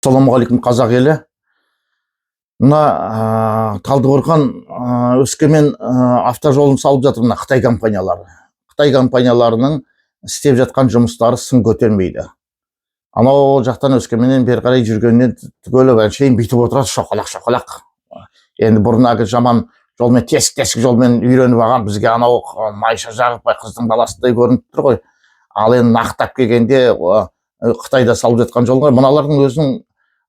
Ассалаумағалейкум қазақ елі. Мына Талдықорған Өскемен автожолын салып жатыр мына Қытай компаниялары. Қытай компанияларының істеп жатқан жұмыстары сын көтермейді. Анау жақтан Өскеменнен бері қарай жүргеннен түгелі әншейін бүйтіп отырады, шоқалақ. Енді бұрынағы жаман жолмен, тесік жолмен үйреніп алған бізге анау майша жағып қыздың баласындай көрініп тұр ғой. Ал енді нақтап келгенде Қытайда салып жатқан жол ғой. Мыналардың өзінің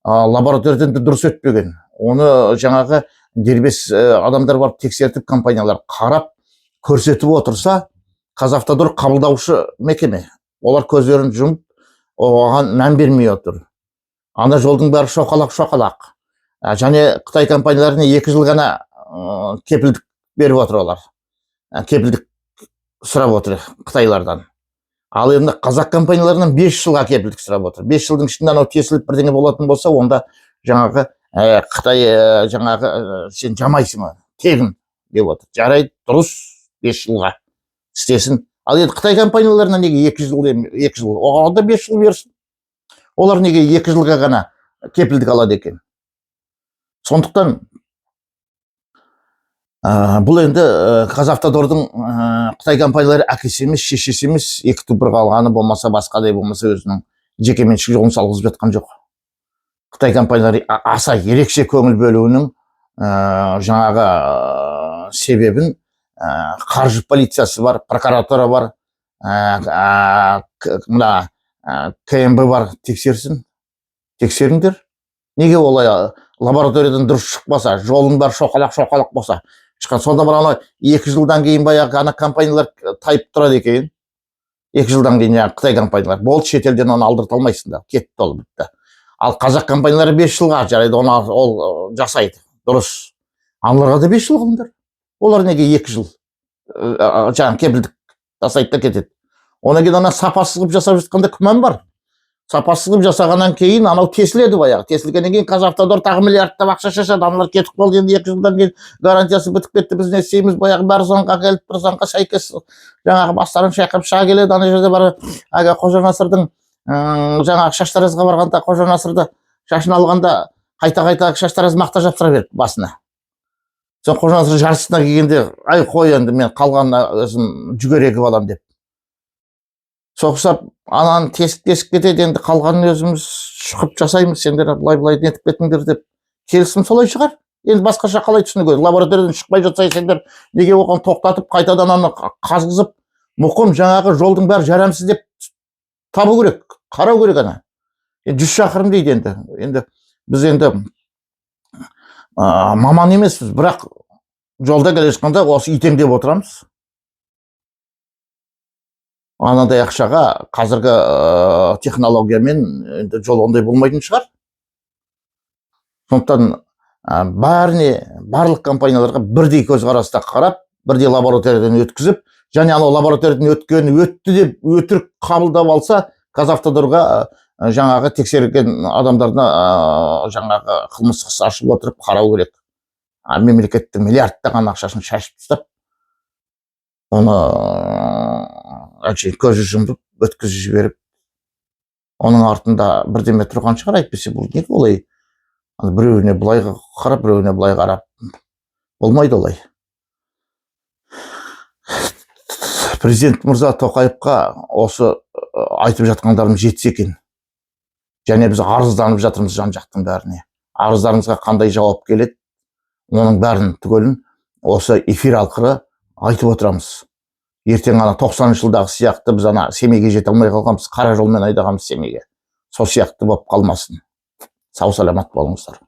лабораториядан дұрыс өтпеген. Оны жаңағы дербес адамдар барып тексертіп, компаниялар қарап көрсетіп отырса, Қазавтодор қабылдаушы мекеме. Олар көздерін жұмып, оған мән бермей отыр. Ана жолдың бәрі шоқалақ. Және Қытай компанияларына 2 жыл ғана кепілдік беріп отыр олар. Кепілдік сұрап отыр Қытайлардан. Ал енді қазақ компанияларынан 5 жылға кепілдік сұрап отыр. 5 жылдың ішінде анау тесіліп бірдеңе болатын болса, онда жаңағы Қытай жаңағы сен жамайсың ма? Тегін деп отыр. Жарайды, дұрыс, 5 жылға істесін. Ал енді Қытай компанияларына неге 2 жыл? Оған да 5 жыл берсін. Олар неге 2 жылға ғана кепілдік алады екен? Сондықтан бұл енді Қазавтодордың Қытай компаниялары әкесі емес, шешесі емес, екі түбір қалғаны болмаса, басқадай болмаса өзінің жекеменшік жолын салғызып жатқан жоқ. Қытай компаниялары аса ерекше көңіл бөлуінің жаңағы себебін қаржы полициясы бар, прокуратура бар, мына КМБ бар, тексеріңдер. Неге олай лабораториядан дұрыс шықпаса, жолын бар шоқалақ болса, сонда бір ана 2 жылдан кейін баяғы ана компаниялар тайып тұрады екен. 2 жылдан кейін Қытай компаниялар болды, шетелден оны алдырта алмайсың да, кетті ол бітті. Ал қазақ компаниялары 5 жылға жарайды, ол жасайды, дұрыс. Аналарға да 5 жыл қылыңдар. Олар неге 2 жыл жаңағы кепілдік жасайды да кетеді. Ona кейін ана сапасыз қылып жасап жатқанда күмән бар. Сапасыз қылып жасағаннан кейін анау тесіледі баяғы. Тесілгеннен кейін Қазавтодор тағы миллиардтап ақша шашады. Аналар кетіп қалды, енді 2 жылдан кейін гарантиясы бітіп кетті. Біз не істейміз? Баяғы бәрі заңға келіп тұр, заңға сәйкес жаңағы бастарын шайқап шыға келеді. Ана жерде бар Қожа Насырдың жаңағы Шаштаразға барғанда, Қожа Насырды шашын алғанда қайта Шаштараз мақта жапсыра берді басына. Сол Қожа Насыр жарысына келгенде, ай қой енді мен қалғанына өзім жүгер егіп алам деп. Соқсап, ананы тесік кетеді, енді қалғанын өзіміз шұқып жасаймыз, сендер былай нетіп кетіңдер деп келісім солай шығар. Енді басқаша қалай түсінуге? Лабораториядан шықпай жатса, сендер неге оған тоқтатып, қайтадан аны қазғызып, мұқым жаңағы жолдың бәрі жарамсыз деп табу керек, қарау керек ана. 100 шақырым дейді енді. Енді біз енді маман емеспіз, бірақ жолда келе жатқанда осы итеңдеп отырамыз. Анадай ақшаға қазіргі технологиямен жол ондай болмайтын шығар. Сондықтан барлық компанияларға бірдей көзқараста қарап, бірдей лабораториядан өткізіп, және анау лабораториядан өтті деп өтірік қабылдап алса, Қазавтодорға жаңағы тексерген адамдарына жаңағы қылмыстық іс ашып отырып қарау керек. Мемлекеттің миллиардтаған ақшасын шашып тастап, оны көзі жұмып, өткізіп жіберіп, оның артында бірдеме тұрған шығар, әйтпесе бұл неге олай? Біреуіне былай қарап, біреуіне былай қарап. Болмайды олай. Президент мырза Тоқаевқа осы айтып жатқандарым жетсе екен. Және біз арызданып жатырмыз жан-жақтың бәріне. Арыздарымызға қандай жауап келеді, оның бәрін түгелін осы эфир арқылы айтып отырамыз. Ертең ана 90 жылдағы сияқты біз ана Семейге жете алмай қалғанбыз, қара жолмен айдағанбыз Семейге. Сол сияқты болып қалмасын. Сау саламат болыңыздар.